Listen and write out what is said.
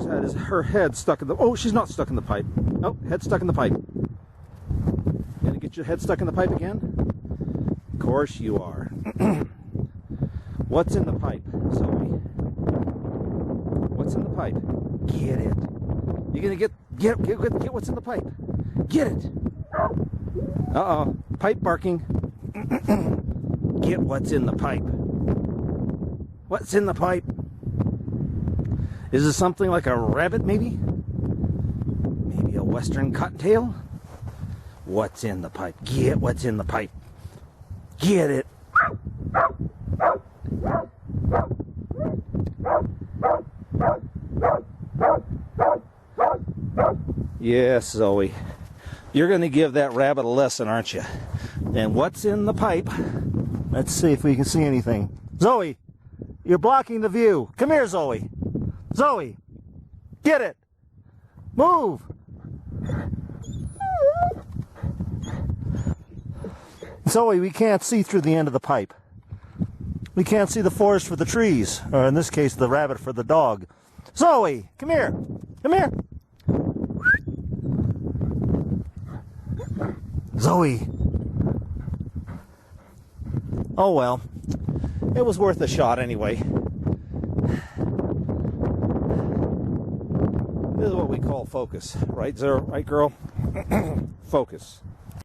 has her head stuck in the... Oh, she's not stuck in the pipe. Oh, head stuck in the pipe. Gonna get your head stuck in the pipe again? Of course you are. What's in the pipe, Zoe? What's in the pipe? Get it. You're gonna get what's in the pipe. Get it. Uh-oh. Pipe barking. Get what's in the pipe. What's in the pipe? Is it something like a rabbit, maybe? Maybe a western cottontail? What's in the pipe? Get what's in the pipe. Get it. Yes, Zoe. You're going to give that rabbit a lesson, aren't you? And what's in the pipe? Let's see if we can see anything. Zoe, you're blocking the view. Come here, Zoe. Zoe, get it. Move. Zoe, we can't see through the end of the pipe. We can't see the forest for the trees, or in this case, the rabbit for the dog. Zoe, come here. Come here. Zoe. Oh well, it was worth a shot anyway. This is what we call focus, right, right, girl? Focus.